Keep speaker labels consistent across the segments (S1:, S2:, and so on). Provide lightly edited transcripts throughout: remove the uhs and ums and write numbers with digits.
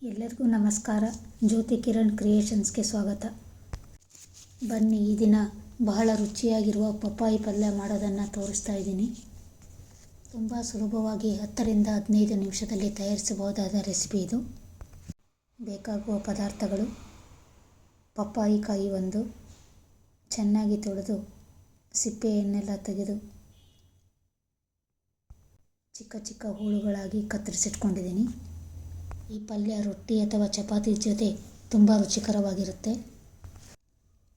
S1: ಎಲ್ಲರಿಗೂ ನಮಸ್ಕಾರ. ಜ್ಯೋತಿ ಕಿರಣ್ ಕ್ರಿಯೇಷನ್ಸ್ಗೆ ಸ್ವಾಗತ. ಬನ್ನಿ, ಈ ದಿನ ಬಹಳ ರುಚಿಯಾಗಿರುವ ಪಪ್ಪಾಯಿ ಪಲ್ಯ ಮಾಡೋದನ್ನು ತೋರಿಸ್ತಾ ಇದ್ದೀನಿ. ತುಂಬ ಸುಲಭವಾಗಿ 10ರಿಂದ 15 ನಿಮಿಷದಲ್ಲಿ ತಯಾರಿಸಬಹುದಾದ ರೆಸಿಪಿ ಇದು. ಬೇಕಾಗುವ ಪದಾರ್ಥಗಳು: ಪಪ್ಪಾಯಿ ಕಾಯಿ 1, ಚೆನ್ನಾಗಿ ತೊಳೆದು ಸಿಪ್ಪೆಯನ್ನೆಲ್ಲ ತೆಗೆದು ಚಿಕ್ಕ ಚಿಕ್ಕ ಹೋಳುಗಳಾಗಿ ಕತ್ತರಿಸಿಟ್ಕೊಂಡಿದ್ದೀನಿ. ಈ ಪಲ್ಯ ರೊಟ್ಟಿ ಅಥವಾ ಚಪಾತಿ ಜೊತೆ ತುಂಬ ರುಚಿಕರವಾಗಿರುತ್ತೆ.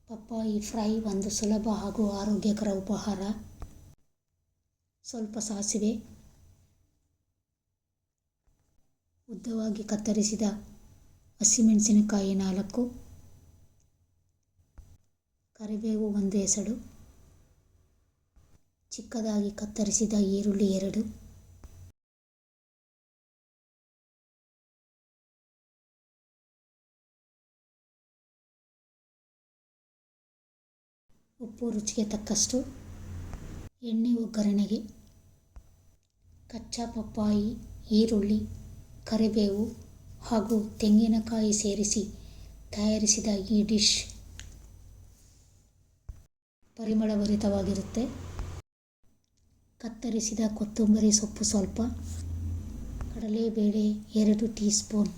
S1: ಪಪ್ಪಾಯಿ ಫ್ರೈ ಒಂದು ಸುಲಭ ಹಾಗೂ ಆರೋಗ್ಯಕರ ಉಪಹಾರ. ಸ್ವಲ್ಪ ಸಾಸಿವೆ, ಉದ್ದವಾಗಿ ಕತ್ತರಿಸಿದ ಹಸಿಮೆಣಸಿನಕಾಯಿ 4, ಕರಿಬೇವು 1 ಎಸಳು, ಚಿಕ್ಕದಾಗಿ ಕತ್ತರಿಸಿದ ಈರುಳ್ಳಿ 2, ಉಪ್ಪು ರುಚಿಗೆ ತಕ್ಕಷ್ಟು, ಎಣ್ಣೆ ಒಗ್ಗರಣೆಗೆ ಕಚ್ಚಾ ಪಪ್ಪಾಯಿ, ಈರುಳ್ಳಿ, ಕರಿಬೇವು ಹಾಗೂ ತೆಂಗಿನಕಾಯಿ ಸೇರಿಸಿ ತಯಾರಿಸಿದ ಈ ಡಿಶ್ ಪರಿಮಳಭರಿತವಾಗಿರುತ್ತೆ. ಕತ್ತರಿಸಿದ ಕೊತ್ತಂಬರಿ ಸೊಪ್ಪು ಸ್ವಲ್ಪ, ಕಡಲೆಬೇಳೆ 2 ಟೀ ಸ್ಪೂನ್.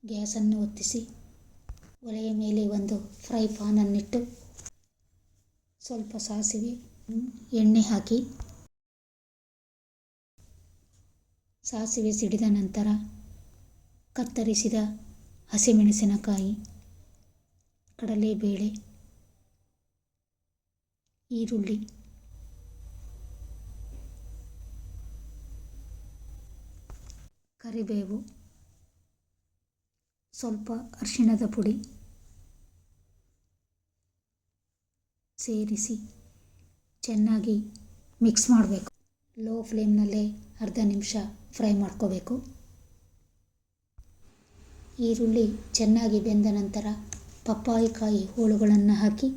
S1: ಗ್ಯಾಸನ್ನು ಹೊತ್ತಿಸಿ ಒಲೆಯ ಮೇಲೆ ಒಂದು ಫ್ರೈ ಪ್ಯಾನನ್ನಿಟ್ಟು ಸ್ವಲ್ಪ ಸಾಸಿವೆ, ಎಣ್ಣೆ ಹಾಕಿ ಸಾಸಿವೆ ಸಿಡಿದ ನಂತರ ಕತ್ತರಿಸಿದ ಹಸಿಮೆಣಸಿನಕಾಯಿ, ಕಡಲೆಬೇಳೆ, ಈರುಳ್ಳಿ, ಕರಿಬೇವು, ಸ್ವಲ್ಪ ಅರಿಶಿಣದ ಪುಡಿ ಸೇರಿಸಿ ಚೆನ್ನಾಗಿ ಮಿಕ್ಸ್ ಮಾಡಬೇಕು. ಲೋ ಫ್ಲೇಮ್ನಲ್ಲೇ ಅರ್ಧ ನಿಮಿಷ ಫ್ರೈ ಮಾಡ್ಕೋಬೇಕು. ಈರುಳ್ಳಿ ಚೆನ್ನಾಗಿ ಬೆಂದ ನಂತರ ಪಪ್ಪಾಯಿ ಕಾಯಿ ಹೋಳುಗಳನ್ನು ಹಾಕಿ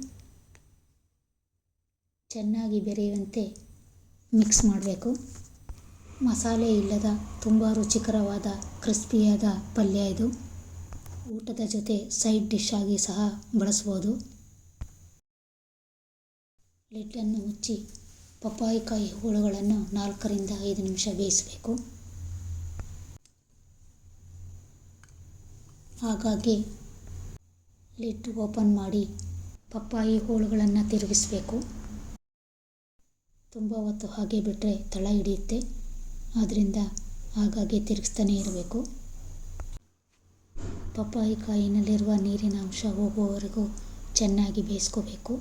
S1: ಚೆನ್ನಾಗಿ ಬೆರೆಯುವಂತೆ ಮಿಕ್ಸ್ ಮಾಡಬೇಕು. ಮಸಾಲೆ ಇಲ್ಲದ ತುಂಬ ರುಚಿಕರವಾದ ಕ್ರಿಸ್ಪಿಯಾದ ಪಲ್ಯ ಇದು. ಊಟದ ಜೊತೆ ಸೈಡ್ ಡಿಶ್ ಆಗಿ ಸಹ ಬಳಸ್ಬೋದು. ಲಿಡ್ಡನ್ನು ಮುಚ್ಚಿ ಪಪ್ಪಾಯಿ ಕಾಯಿ ಹೋಳುಗಳನ್ನು 4ರಿಂದ 5 ನಿಮಿಷ ಬೇಯಿಸಬೇಕು. ಹಾಗಾಗಿ ಲಿಡ್ ಓಪನ್ ಮಾಡಿ ಪಪ್ಪಾಯಿ ಹೋಳುಗಳನ್ನು ತಿರುಗಿಸಬೇಕು. ತುಂಬ ಹೊತ್ತು ಹಾಗೆ ಬಿಟ್ಟರೆ ತಳ ಹಿಡಿಯುತ್ತೆ. ಆದ್ದರಿಂದ ಆಗಾಗ್ಗೆ ತಿರುಗಿಸ್ತಾನೆ ಇರಬೇಕು. ಪಪ್ಪಾಯಿ ಕಾಯಿನಲ್ಲಿರುವ ನೀರಿನ ಅಂಶ ಹೋಗುವವರೆಗೂ ಚೆನ್ನಾಗಿ ಬೇಯಿಸ್ಕೋಬೇಕು.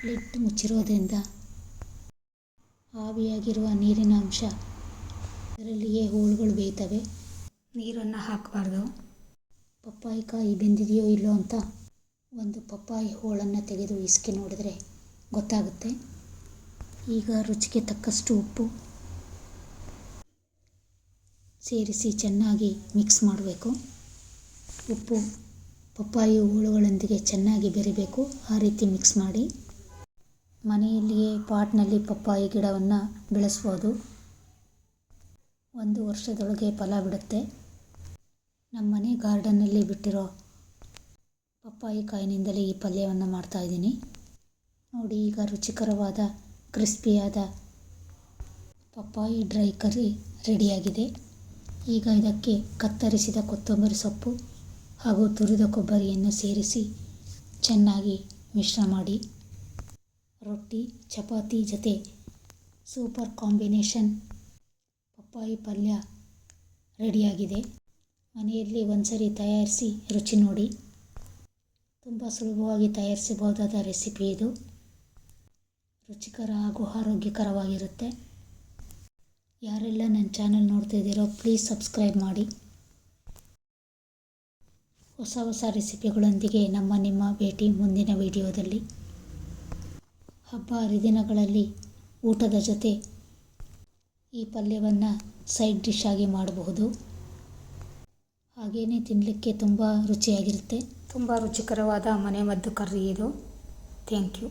S1: ಲಿಡ್ ಮುಚ್ಚಿರೋದ್ರಿಂದ ಆವಿಯಾಗಿರುವ ನೀರಿನ ಅಂಶ ಅದರಲ್ಲಿಯೇ ಹೋಳುಗಳು ಬೇಯ್ತವೆ. ನೀರನ್ನು ಹಾಕಬಾರ್ದು. ಪಪ್ಪಾಯಿ ಕಾಯಿ ಬೆಂದಿದೆಯೋ ಇಲ್ಲೋ ಅಂತ ಒಂದು ಪಪ್ಪಾಯಿ ಹೋಳನ್ನು ತೆಗೆದು ಇಸ್ಕಿ ನೋಡಿದ್ರೆ ಗೊತ್ತಾಗುತ್ತೆ. ಈಗ ರುಚಿಗೆ ತಕ್ಕಷ್ಟು ಉಪ್ಪು ಸೇರಿಸಿ ಚೆನ್ನಾಗಿ ಮಿಕ್ಸ್ ಮಾಡಬೇಕು. ಉಪ್ಪು ಪಪ್ಪಾಯಿ ಹೋಳುಗಳೊಂದಿಗೆ ಚೆನ್ನಾಗಿ ಬೆರಿಬೇಕು. ಆ ರೀತಿ ಮಿಕ್ಸ್ ಮಾಡಿ. ಮನೆಯಲ್ಲಿಯೇ ಪಾಟ್ನಲ್ಲಿ ಪಪ್ಪಾಯಿ ಗಿಡವನ್ನು ಬೆಳೆಸ್ಬೋದು. 1 ವರ್ಷದೊಳಗೆ ಫಲ ಬಿಡುತ್ತೆ. ನಮ್ಮ ಮನೆ ಗಾರ್ಡನ್ನಲ್ಲಿ ಬಿಟ್ಟಿರೋ ಪಪ್ಪಾಯಿ ಕಾಯಿನಿಂದಲೇ ಈ ಪಲ್ಯವನ್ನು ಮಾಡ್ತಾಯಿದ್ದೀನಿ. ನೋಡಿ, ಈಗ ರುಚಿಕರವಾದ ಕ್ರಿಸ್ಪಿಯಾದ ಪಪ್ಪಾಯಿ ಡ್ರೈ ಕರಿ ರೆಡಿಯಾಗಿದೆ. ಈಗ ಇದಕ್ಕೆ ಕತ್ತರಿಸಿದ ಕೊತ್ತಂಬರಿ ಸೊಪ್ಪು ಹಾಗೂ ತುರಿದ ಕೊಬ್ಬರಿಯನ್ನು ಸೇರಿಸಿ ಚೆನ್ನಾಗಿ ಮಿಶ್ರ ಮಾಡಿ. ರೊಟ್ಟಿ, ಚಪಾತಿ ಜೊತೆ ಸೂಪರ್ ಕಾಂಬಿನೇಷನ್ ಪಪ್ಪಾಯಿ ಪಲ್ಯ ರೆಡಿಯಾಗಿದೆ. ಮನೆಯಲ್ಲಿ ಒಂದ್ಸರಿ ತಯಾರಿಸಿ ರುಚಿ ನೋಡಿ. ತುಂಬ ಸುಲಭವಾಗಿ ತಯಾರಿಸಬಹುದಾದ ರೆಸಿಪಿ ಇದು. ರುಚಿಕರ ಹಾಗೂ ಆರೋಗ್ಯಕರವಾಗಿರುತ್ತೆ. ಯಾರೆಲ್ಲ ನನ್ನ ಚಾನಲ್ ನೋಡ್ತಿದ್ದೀರೋ ಪ್ಲೀಸ್ ಸಬ್ಸ್ಕ್ರೈಬ್ ಮಾಡಿ. ಹೊಸ ರೆಸಿಪಿಗಳೊಂದಿಗೆ ನಿಮ್ಮ ಭೇಟಿ ಮುಂದಿನ ವಿಡಿಯೋದಲ್ಲಿ. ಹಬ್ಬ ಹರಿದಿನಗಳಲ್ಲಿ ಊಟದ ಜೊತೆ ಈ ಪಲ್ಯವನ್ನು ಸೈಡ್ ಡಿಶ್ ಆಗಿ ಮಾಡಬಹುದು. ಹಾಗೆಯೇ ತಿನ್ನಲಿಕ್ಕೆ ತುಂಬ ರುಚಿಯಾಗಿರುತ್ತೆ. ತುಂಬ ರುಚಿಕರವಾದ ಮನೆಮದ್ದು ಕರ್ರಿ ಇದು. Thank you.